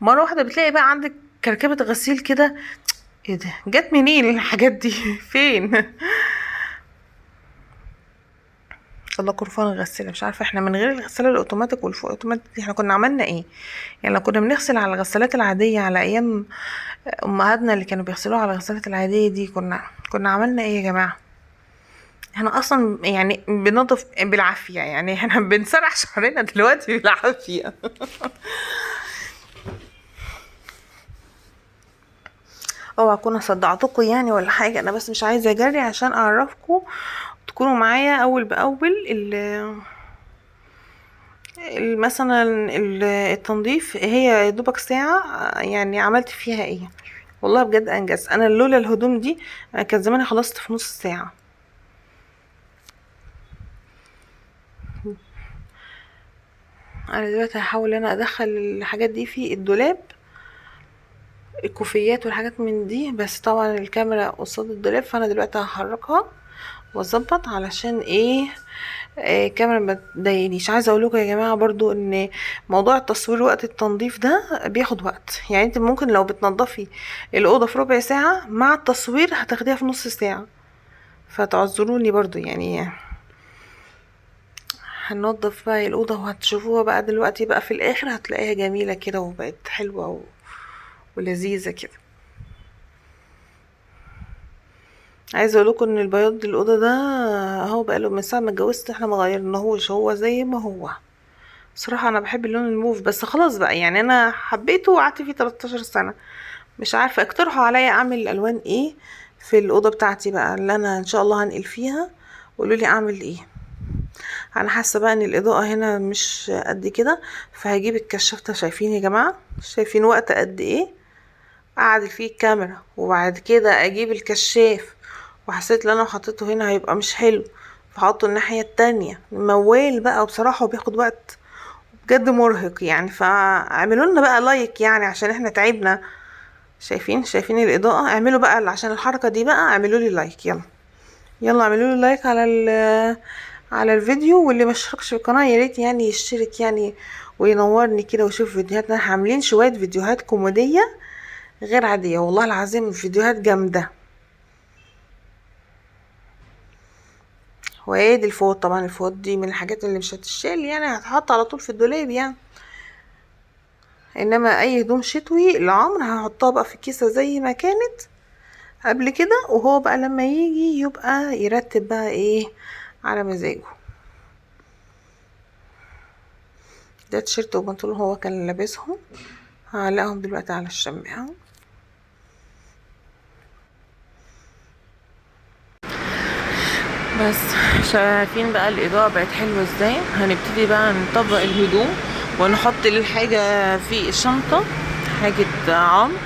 مره واحده بتلاقي بقى عندك كركبه غسيل كده، ايه ده جت منين الحاجات دي فين؟ الله كرفان الغسالة، مش عارفة احنا من غير الغسالة الاوتوماتيك والفوق اوتوماتيك دي احنا كنا عملنا ايه يعني. لو كنا بنغسل على الغسالات العادية على ايام امهاتنا اللي كانوا بيغسلوها على الغسالات العادية دي، كنا عملنا ايه يا جماعة؟ احنا اصلا يعني بننضف بالعافية يعني، احنا بنسرح شعرنا دلوقتي بالعافية. اوعى اكون صدعتكم يعني ولا حاجة، انا بس مش عايزة اجري عشان اعرفكم تكونوا معايا اول باول مثلا التنظيف، هي يا دوبك ساعة يعني عملت فيها ايه، والله بجد انجز. انا لولا الهدوم دي كان زماني خلصت في نص ساعة. انا دلوقتي هحاول انا ادخل الحاجات دي في الدولاب، الكوفيات والحاجات من دي، بس طبعا الكاميرا قصاد الدولاب، فانا دلوقتي هحركها واظبط علشان ايه الكاميرا ما تضايقنيش. عايزه اقول لكم يا جماعه برضو ان موضوع التصوير وقت التنظيف ده بياخد وقت. يعني انت ممكن لو بتنظفي الاوضه في ربع ساعه، مع التصوير هتاخديها في نص ساعه، فتعذروني برضو يعني. هننضف بقى الاوضه وهتشوفوها بقى دلوقتي بقى في الاخر، هتلاقيها جميله كده وبقت حلوه ولذيذه كده. عايزه اقول لكم ان البياض الاوضه ده اهو بقاله من ساعه ما اتجوزت احنا ما غيرناهوش، هو زي ما هو. بصراحه انا بحب اللون الموف، بس خلاص بقى يعني انا حبيته وقعدت فيه 13 سنه. مش عارفه اقترحوا عليا اعمل الالوان ايه في الاوضه بتاعتي بقى اللي انا ان شاء الله هنقل فيها. قولوا لي اعمل ايه. انا حاسه بقى ان الاضاءه هنا مش قد كده، فهجيب الكشاف ده. شايفين يا جماعه؟ شايفين وقت قد ايه اعدل فيه الكاميرا، وبعد كده اجيب الكشاف، وحسيت ان انا حطيته هنا هيبقى مش حلو، فحطه الناحيه التانية. موال بقى وبصراحه وبياخد وقت بجد مرهق يعني. فاعملوا لنا بقى لايك يعني عشان احنا تعبنا. شايفين الاضاءه؟ اعملوا بقى عشان الحركه دي بقى، اعملوا لي لايك. يلا يلا اعملوا لي لايك على الفيديو، واللي ما اشتركش في القناه يا ريت يعني يشترك يعني وينورني كده ويشوف فيديوهاتنا. عاملين شويه فيديوهات كوميديه غير عاديه والله العظيم، فيديوهات جامده. وايه دي الفوط؟ طبعا الفوط دي من الحاجات اللي مش هتشال يعني، هتحط على طول في الدولاب يعني. انما اي هدوم شتوي العمر هحطها بقى في كيسه زي ما كانت قبل كده، وهو بقى لما يجي يبقى يرتب بقى ايه على مزاجه. ده تيشيرت وبنطلون هو كان لابسهم، هعلقهم دلوقتي على الشماعة. بس شايفين بقى الاضاءة بقت حلوة ازاي؟ هنبتدي بقى نطبق الهدوم ونحط الحاجة في الشنطة، حاجة عمر.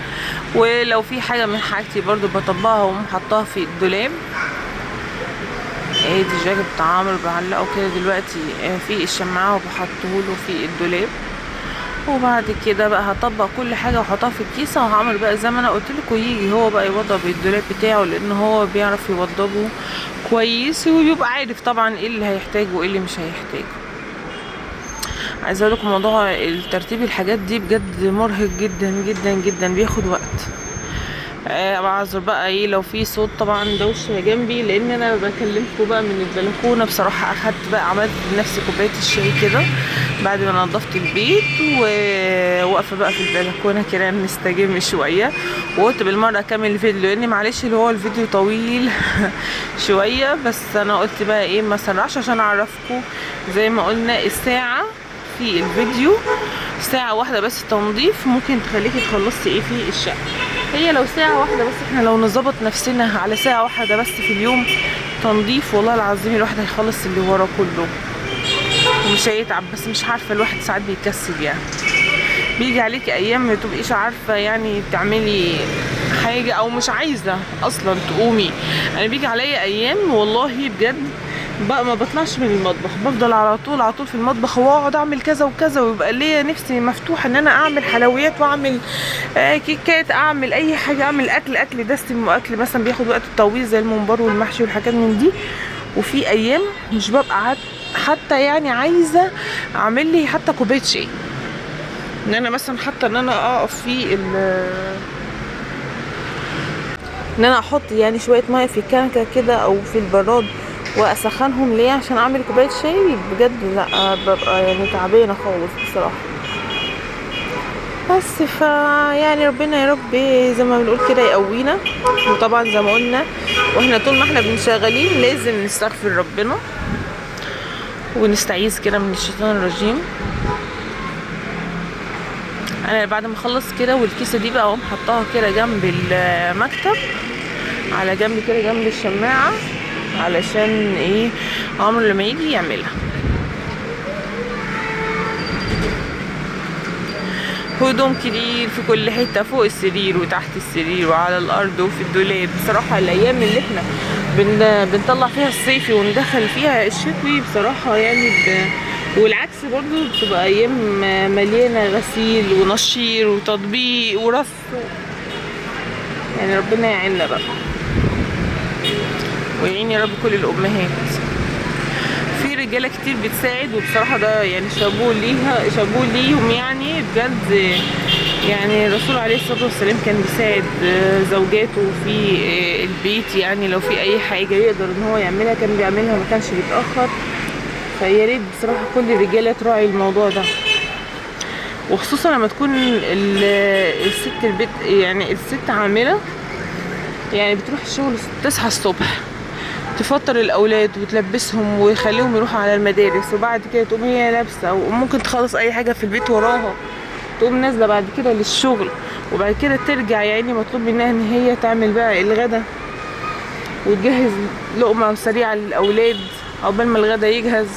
ولو في حاجة من حاجتي برضو بطبقها ومحطها في الدولاب. ايه دي الجاكيت بتاع عمرو بعلقه كده دلوقتي في الشماعة وبحطهوله في الدولاب. وبعد كده بقى هطبق كل حاجه واحطها في الكيسه، وهعمل بقى زي ما انا قلت لكم، يجي هو بقى يوضب الدولاب بتاعه، لان هو بيعرف يوضبه كويس وبيبقى عارف طبعا ايه اللي هيحتاجه وايه اللي مش هيحتاجه. عايزه اقول لكم موضوع الترتيب الحاجات دي بجد مرهق جدا جدا جدا، بياخد وقت. بعذر بقى ايه لو في صوت طبعا دوشه جنبي، لان انا بكلمكم بقى من البلكونه. بصراحه اخدت بقى عملت لنفسي كوبايه الشاي كده بعد ما نظفت البيت، وواقفه بقى في البلكونه كده نستجم شويه. وقلت بالمره اكمل الفيديو، لان معلش اللي هو الفيديو طويل شويه، بس انا قلت بقى ايه ما اسرعش عشان اعرفكم. زي ما قلنا الساعه في الفيديو ساعة واحدة بس تنظيف ممكن تخليكي تخلصي ايه في الشقة. هي لو ساعة واحدة بس، احنا لو نظبط نفسنا على ساعة واحدة بس في اليوم تنظيف، والله العظيم الواحد هيخلص اللي وراه كله ومش هيتعب. بس مش عارفة الواحد ساعات بيكسل يعني، بيجي عليكي ايام ما تبقيش عارفة يعني تعملي حاجة او مش عايزة اصلا تقومي. انا بيجي عليا ايام والله بجد بقى ما بطلعش من المطبخ، بفضل على طول في المطبخ، واقعد اعمل كذا وكذا، ويبقى ليا نفسي مفتوحه ان انا اعمل حلويات واعمل كيكات، اعمل اي حاجه، اعمل اكل دسم، واكل مثلا بياخد وقت التوابير زي الممبار والمحشي والحاجات من دي. وفي ايام مش ببقى حتى يعني عايزه اعمل لي حتى كوبايه شاي، ان انا مثلا حتى ان انا اقف في ان انا احط يعني شويه ميه في الكنكه كده او في البراد واسخنهم ليه عشان اعمل كوبايه شاي. بجد لا ببقى يعني تعبانه خالص بصراحه. بس يعني ربنا يا رب زي ما بنقول كده يقوينا. وطبعا زي ما قلنا واحنا طول ما احنا بنشغلين لازم نستغفر ربنا ونستعيذ كده من الشيطان الرجيم. انا بعد ما اخلص كده والكيسه دي بقى اقوم حطاها كده جنب المكتب على جنب كده جنب الشماعه، علشان ايه عمرو لما يجي يعملها. هدوم كتير في كل حته، فوق السرير وتحت السرير وعلى الارض وفي الدولاب. بصراحه الايام اللي احنا بنطلع فيها الصيفي وندخل فيها الشتوي بصراحه يعني والعكس برضو بتبقى ايام مليانه غسيل ونشير وتطبيق ورص يعني ربنا يعيننا بقى ويعين يا رب كل الامهات. في رجاله كتير بتساعد، وبصراحه ده يعني شابوه ليها، شابوه ليهم يعني بجد. يعني الرسول عليه الصلاه والسلام كان بيساعد زوجاته في البيت، يعني لو في اي حاجه يقدر ان هو يعملها كان بيعملها، ما كانش بيتاخر. فيا ريت بصراحه كل الرجاله تراعي الموضوع ده، وخصوصا لما تكون الست البيت، يعني الست عامله، يعني بتروح الشغل تصحى الصبح تفطر الاولاد وتلبسهم ويخليهم يروحوا على المدارس، وبعد كده تقوم هي لابسه وممكن تخلص اي حاجه في البيت وراها، تقوم نازله بعد كده للشغل، وبعد كده ترجع يعني مطلوب منها ان هي تعمل بقى الغدا وتجهز لقمه سريعه للاولاد عقبال ما الغدا يجهز،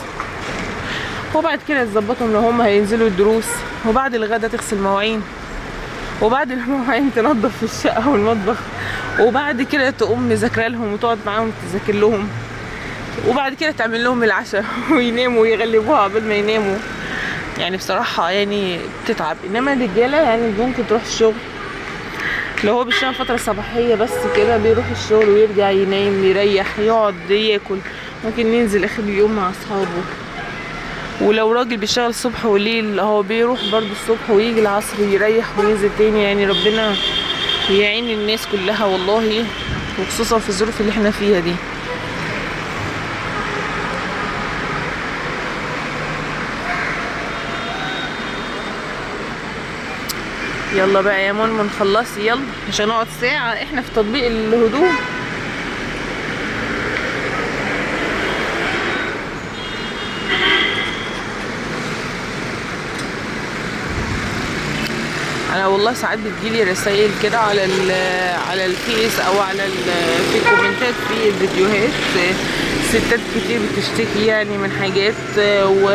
وبعد كده تظبطهم لو هم هينزلوا الدروس، وبعد الغدا تغسل مواعين، وبعد المواعين تنظف في الشقه والمطبخ، وبعد كده تقوم مذاكره لهم وتقعد معاهم تذاكر لهم، وبعد كده تعمل لهم العشاء ويناموا ويغلبوها قبل ما يناموا. يعني بصراحه يعني بتتعب. انما الرجاله يعني ممكن تروح الشغل، لو هو بيشتغل فتره صباحيه بس كده بيروح الشغل ويرجع ينام يريح يقعد ياكل، ممكن ينزل اخر اليوم مع اصحابه. ولو راجل بيشتغل الصبح وليل هو بيروح برضو الصبح ويجي العصر يريح وينزل تاني. يعني ربنا يعين الناس كلها والله، وخصوصا في الظروف اللي احنا فيها دي. يلا بقى يا منمن خلصي يلا، مش هنقعد ساعة احنا في تطبيق الهدوم. انا والله ساعات بتجيلي رسائل كده على الفيس او في كومنتات في الفيديوهات، ستات كتير بتشتكي يعني من حاجات، و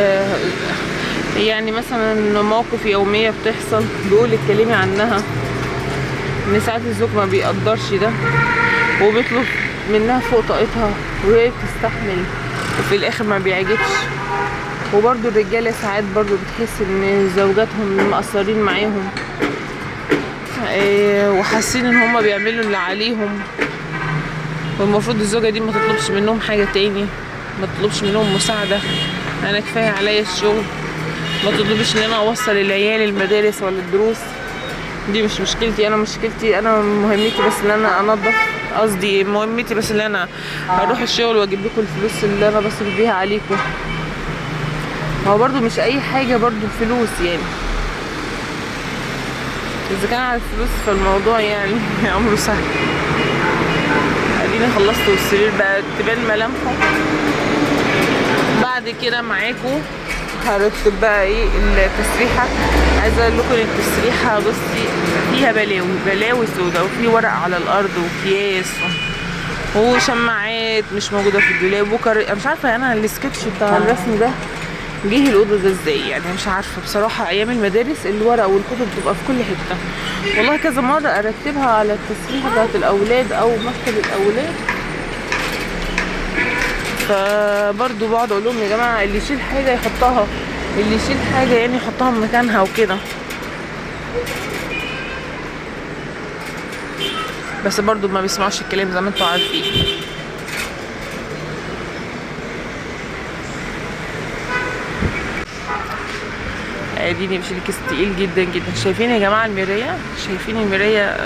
يعني مثلا مواقف يومية بتحصل بيقول اتكلمي عنها، ان ساعات الزوج ما بيقدرش ده وبيطلب منها فوق طاقتها وهي بتستحمل وفي الاخر ما بيعجبش. وبرضو الرجالة ساعات برضو بتحس ان زوجاتهم مقصرين معاهم، وحاسين ان هما بيعملوا اللي عليهم، والمفروض الزوجة دي ما تطلبش منهم حاجة تاني، ما تطلبش منهم مساعدة. انا كفاية عليا الشغل، ما تطلبش ان انا اوصل العيال المدارس ولا الدروس، دي مش مشكلتي. انا مشكلتي انا مهمتي بس ان انا انظف، قصدي مهمتي بس ان انا اروح الشغل واجيب لكم الفلوس اللي انا بصرف بيها عليكم. هو برضو مش اي حاجة برضو الفلوس يعني، اذا كان على الفلوس فالموضوع يعني امره سهل. اديني خلصت والسرير بقى تبان ملامحه. بعد كده معاكم هرتب بقى ايه التسريحه. عايزه اقول لكم التسريحه بصي فيها بلاوي سودا، وفي ورق على الارض واكياس وشماعات مش موجوده في الدولاب انا مش عارفه انا السكتش بتاع الرسم ده جه الاوضه ده ازاي، يعني مش عارفه بصراحه. ايام المدارس الورق والكتب بتبقى في كل حته والله، كذا مره ارتبها على التسريحه بتاعت الاولاد او مكتب الاولاد، فبرضو بقعد اقول لهم يا جماعه اللي يشيل حاجه يحطها، اللي يشيل حاجه يعني يحطها مكانها وكده. بس برضو ما بيسمعوش الكلام زي ما انتوا عارفين. اديني بشيل كيس تقيل جدا جدا. شايفين يا جماعه المرايه؟ شايفين المرايه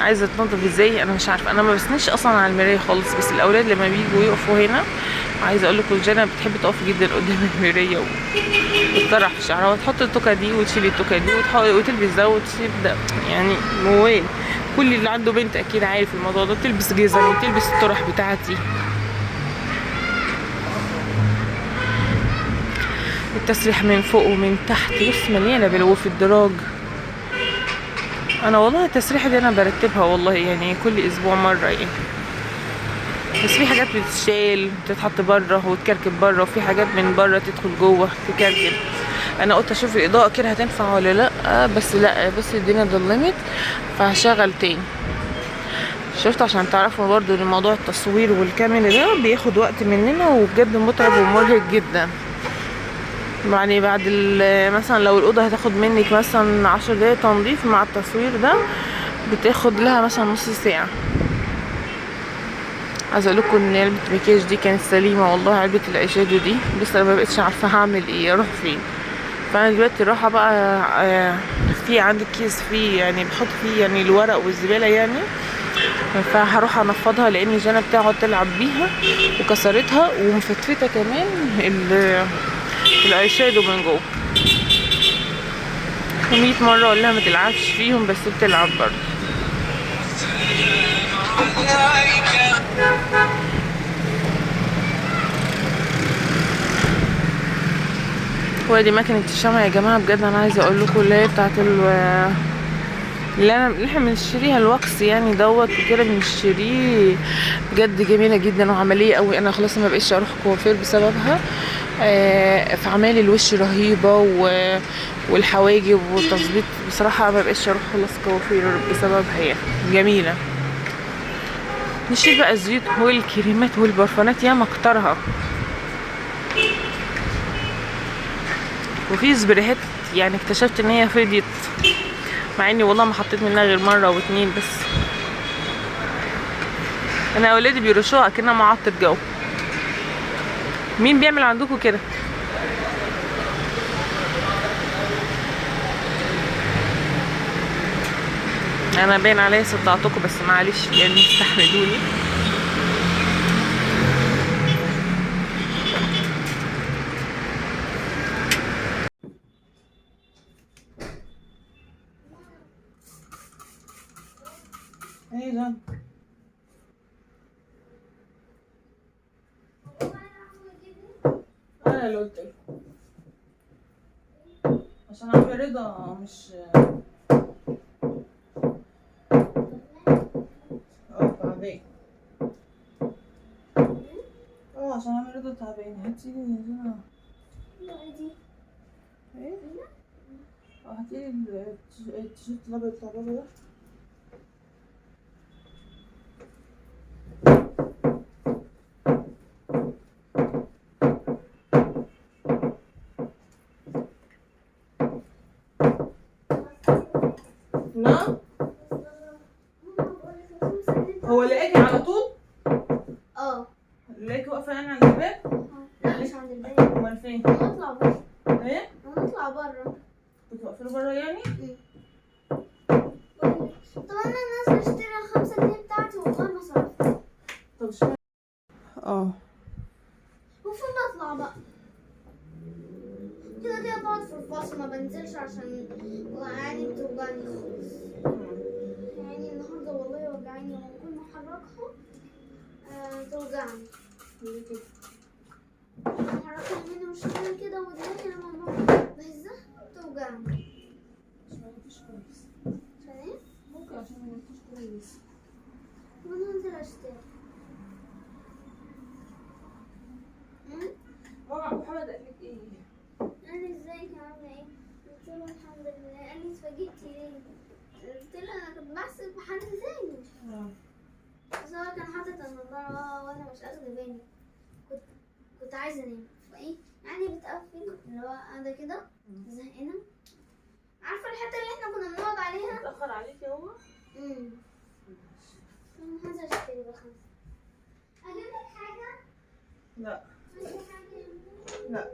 عايزه تنضف ازاي؟ انا مش عارفه، انا ما بسندش اصلا على المرايه خالص، بس الاولاد لما بييجوا يقفوا هنا، عايزه اقول لكم جانا بتحب تقف جدا قدام المرايه وتطرح في شعرها وتحط التوكه دي وتشيل التوكه دي وتلبس ده وتسيب ده، يعني موال. كل اللي عنده بنت اكيد عارف الموضوع ده، تلبس جزم وتلبس الطرح بتاعتي. التسريح من فوق ومن تحت بص مليانه بلو في الدراج. انا والله التسريحه دي انا برتبها والله يعني كل اسبوع مره يعني، بس في حاجات بتتشال تتحط بره وتكركب بره، وفي حاجات من بره تدخل جوه تكركب. انا قلت اشوف الاضاءه كده هتنفع ولا لا، بس لا بس الدنيا ضلمت فهشغل تاني. شفت عشان تعرفوا برضو ان موضوع التصوير والكاميرا ده بياخد وقت مننا وبجد متعب ومرهق جدا. يعني بعد مثلا لو الاوضه هتاخد منك مثلا 10 دقايق تنظيف مع التصوير ده، بتاخد لها مثلا نص ساعة. عايزه اقول لكم ان علبه المكياج دي كانت سليمه والله. علبه الايشادو دي بس انا ما بقتش عارفه هعمل ايه، اروح فين. فانا دلوقتي رايحه بقى في عندي كيس فيه يعني بحط فيه يعني الورق والزباله يعني، فهروح انفضها لان جانا بتقعد تلعب بيها وكسرتها ومفتفته كمان الايشادو من جوه. و100 مره اقول لها ما تلعبش فيهم بس بتلعب برضه. وادي ماكينة الشمع يا جماعة بجد. انا عايزة اقول لكم اللي هي بتاعت اللي احنا بنشتريها الوكس يعني دوت وكده بنشتريه بجد جميلة جدا وعملية قوي. انا خلاص ما بقيتش اروح كوافير بسببها. في اعمال الوش رهيبة والحواجب والتظبيط بصراحة ما بقيتش اروح خلاص كوافير بسببها يعني جميلة. نشيل بقى الزيوت والكريمات والبرفانات يا مكترها. وفي سبريهات يعني اكتشفت ان هي فضيت، مع اني والله ما حطيت منها غير مره او اتنين بس. انا اولادي بيرشوها كأنها معطر جو. مين بيعمل عندكم كده؟ انا باين عليا صدعتكم بس معلش يعني استحملوني. ايه ده؟ انا اللي قلت له عشان عم رضا مش تعبان. عشان عم رضا تعبان. هاتيلي هنا. ايه؟ هاتيلي التيشيرت الابيض بتاع بابا ده. نعم؟ هو لقاكي على طول؟ لقاكي واقفة يعني عند الباب؟ لا مش عند الباب. امال فين؟ هنطلع بره. ايه؟ هنطلع بره. كنتوا واقفين بره يعني؟ طب انا نازله اشتري 5 جنيه بتاعتي والله ما صرفت. طب اشمعنى؟ المفروض اطلع بقى كده كده بقعد في الفصل ما بنزلش عشان عيني بتوجعني خالص. يعني النهارده والله وجعاني لما كل ما احركها توجعني. احركها يمين وشمال كده ودماغي لما بهزها بتوجعني. عشان ما نمتش كويس. عشان ايه؟ ممكن عشان ما نمتش كويس. وانا هنزل اشتري. ماما ابو محمد قال لك ايه؟ قال لي ازيك عامله ايه؟ قلت له الحمد لله. قال لي اتفاجئتي ليه؟ قلت له انا كنت بحسب حد زيي. بس هو كان حاطط النضاره وانا مش اخده بالي. كنت عايزه انام فايه يعني بتقفل اللي هو قاعده كده زهقانه. عارفه الحته اللي احنا كنا بنقعد عليها؟ اتاخر عليكي هو؟ انا هنزل اشتري ب5. اجيب لك حاجه؟ لا عايزه حاجه؟ لا.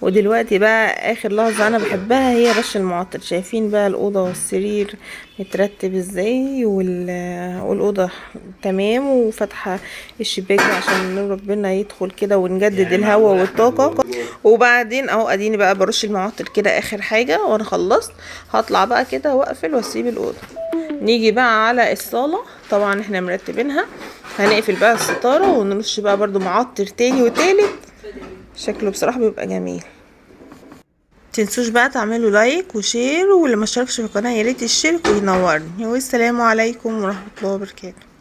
ودلوقتي بقى اخر لحظة انا بحبها هي رش المعطر. شايفين بقى الاوضة والسرير مترتب ازاي، والاوضة تمام، وفتحة الشباك عشان نور ربنا يدخل كده ونجدد الهواء والطاقة. وبعدين اهو اديني بقى برش المعطر كده اخر حاجة، وانا خلصت هطلع بقى كده واقفل واسيب الاوضة. نيجي بقى على الصالة، طبعا احنا مرتبينها، هنقفل بقى الستارة ونرش بقى برضو معطر تاني وتالت. شكله بصراحة بيبقى جميل. متنسوش بقى تعملوا لايك وشير، واللي ما اشتركش في القناة ياريت يشترك وينورني. والسلام عليكم ورحمة الله وبركاته.